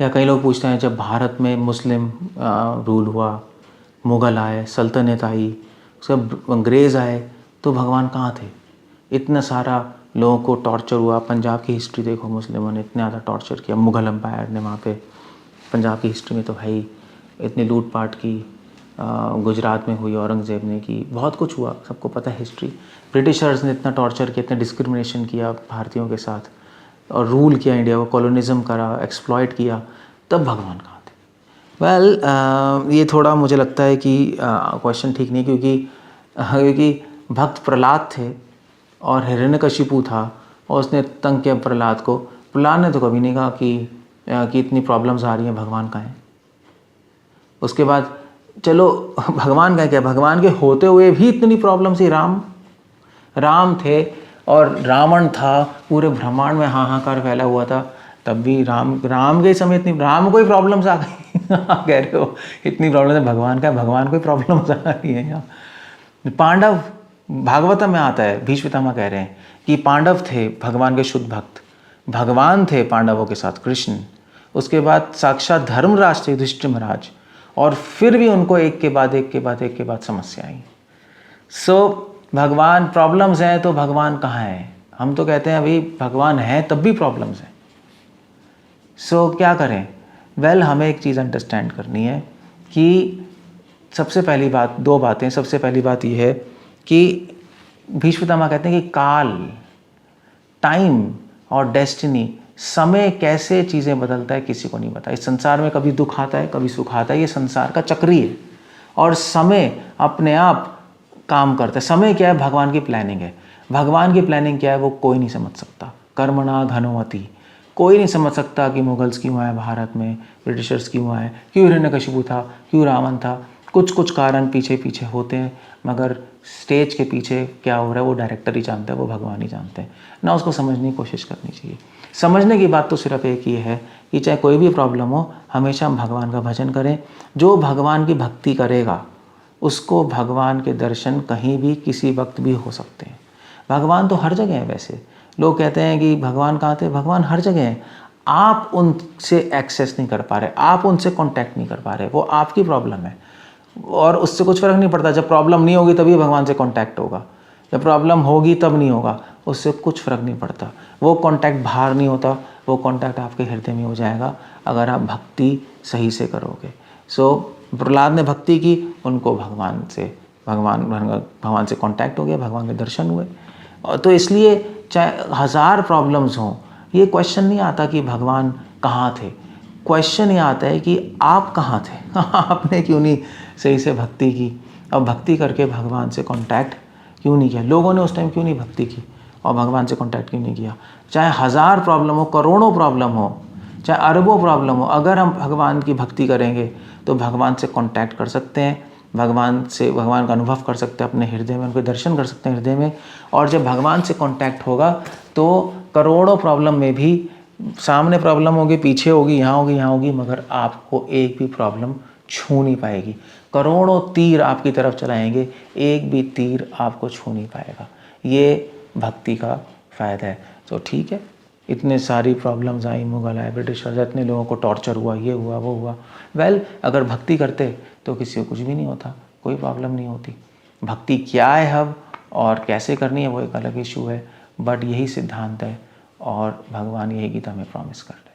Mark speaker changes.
Speaker 1: या कई लोग पूछते हैं जब भारत में मुस्लिम रूल हुआ, मुग़ल आए, सल्तनत आई, सब अंग्रेज़ आए, तो भगवान कहाँ थे? इतना सारा लोगों को टॉर्चर हुआ। पंजाब की हिस्ट्री देखो, मुस्लिमों ने इतना ज़्यादा टॉर्चर किया, मुग़ल एम्पायर ने वहाँ पे। पंजाब की हिस्ट्री में तो है ही, इतनी लूटपाट की। गुजरात में हुई, औरंगज़ेब ने की, बहुत कुछ हुआ, सबको पता है हिस्ट्री। ब्रिटिशर्स ने इतना टॉर्चर किया, इतना डिस्क्रिमिनेशन किया भारतीयों के साथ, और रूल किया इंडिया को, कॉलोनिज़म करा, एक्सप्लॉइट किया, तब भगवान कहाँ थे? वेल, ये थोड़ा मुझे लगता है कि क्वेश्चन ठीक नहीं, क्योंकि भक्त प्रहलाद थे और हिरण्यकशिपु था और उसने तंग किया प्रहलाद को। प्रहलाद ने तो कभी नहीं कहा कि इतनी प्रॉब्लम्स आ रही हैं, भगवान कहाँ हैं? उसके बाद चलो भगवान का क्या, भगवान के होते हुए भी इतनी प्रॉब्लम थी। राम थे और रावण था, पूरे ब्रह्मांड में हाहाकार फैला हुआ था, तब भी राम के समय इतनी राम को ही प्रॉब्लम्स आ गई। कह रहे हो इतनी प्रॉब्लम है, भगवान का, भगवान को ही प्रॉब्लम्स आ रही है यहाँ। पांडव, भागवत में आता है, भीष्म पितामह कह रहे हैं कि पांडव थे भगवान के शुद्ध भक्त, भगवान थे पांडवों के साथ कृष्ण, उसके बाद साक्षात धर्मराज थे युधिष्ठिर महाराज, और फिर भी उनको एक के बाद समस्या आई। सो भगवान, प्रॉब्लम्स हैं तो भगवान कहाँ है? हम तो कहते हैं अभी भगवान है तब भी प्रॉब्लम्स हैं। सो क्या करें? वेल, हमें एक चीज़ अंडरस्टैंड करनी है कि सबसे पहली बात, दो बातें। सबसे पहली बात यह है कि भीष्म पितामह कहते हैं कि काल, टाइम और डेस्टिनी, समय कैसे चीज़ें बदलता है किसी को नहीं पता। इस संसार में कभी दुख आता है, कभी सुख आता है, ये संसार का चक्री है, और समय अपने आप काम करता है। समय क्या है? भगवान की प्लानिंग है। भगवान की प्लानिंग क्या है वो कोई नहीं समझ सकता। कर्मणा घनोमति, कोई नहीं समझ सकता कि मुगल्स क्यों आए भारत में, ब्रिटिशर्स क्यों आए, क्यों हिरण्यकशिपु था, क्यों रावण था। कुछ कारण पीछे पीछे होते हैं, मगर स्टेज के पीछे क्या हो रहा है वो डायरेक्टर ही जानता है, वो भगवान ही जानते हैं ना। उसको समझने की कोशिश करनी चाहिए। समझने की बात तो सिर्फ एक ही है कि चाहे कोई भी प्रॉब्लम हो, हमेशा हम भगवान का भजन करें। जो भगवान की भक्ति करेगा उसको भगवान के दर्शन कहीं भी किसी वक्त भी हो सकते हैं। भगवान तो हर जगह है। वैसे लोग कहते हैं कि भगवान कहाँ थे? भगवान हर जगह है। आप उनसे एक्सेस नहीं कर पा रहे, आप उनसे कांटेक्ट नहीं कर पा रहे, वो आपकी प्रॉब्लम है, और उससे कुछ फ़र्क नहीं पड़ता। जब प्रॉब्लम नहीं होगी तभी भगवान से कांटेक्ट होगा, जब प्रॉब्लम होगी तब नहीं होगा, उससे कुछ फ़र्क नहीं पड़ता। वो कांटेक्ट बाहर नहीं होता, वो कांटेक्ट आपके हृदय में हो जाएगा अगर आप भक्ति सही से करोगे। सो प्रहलाद ने भक्ति की, उनको भगवान से कांटेक्ट हो गया, भगवान के दर्शन हुए। और तो इसलिए चाहे हज़ार प्रॉब्लम्स हों, ये क्वेश्चन नहीं आता कि भगवान कहाँ थे। क्वेश्चन ये आता है कि आप कहाँ थे? आपने क्यों नहीं सही से भक्ति की, और भक्ति करके भगवान से कांटेक्ट क्यों नहीं किया? लोगों ने उस टाइम क्यों नहीं भक्ति की और भगवान से कांटेक्ट क्यों नहीं किया? चाहे हज़ार प्रॉब्लम हो, करोड़ों प्रॉब्लम हो, चाहे अरबों प्रॉब्लम हो, अगर हम भगवान की भक्ति करेंगे तो भगवान से कांटेक्ट कर सकते हैं, भगवान का अनुभव कर सकते हैं अपने हृदय में, उनके दर्शन कर सकते हैं हृदय में। और जब भगवान से कांटेक्ट होगा तो करोड़ों प्रॉब्लम में भी, सामने प्रॉब्लम होगी, पीछे होगी, यहाँ होगी, मगर आपको एक भी प्रॉब्लम छू नहीं पाएगी। करोड़ों तीर आपकी तरफ चलाएंगे, एक भी तीर आपको छू नहीं पाएगा। ये भक्ति का फ़ायदा है। तो ठीक है, इतने सारी प्रॉब्लम्स आई, मुगल आए, ब्रिटिशर्स, इतने लोगों को टॉर्चर हुआ, ये हुआ वो हुआ। वेल, अगर भक्ति करते तो किसी को कुछ भी नहीं होता, कोई प्रॉब्लम नहीं होती। भक्ति क्या है अब और कैसे करनी है वो एक अलग इशू है, बट यही सिद्धांत है, और भगवान यही गीता में प्रॉमिस कर रहे हैं।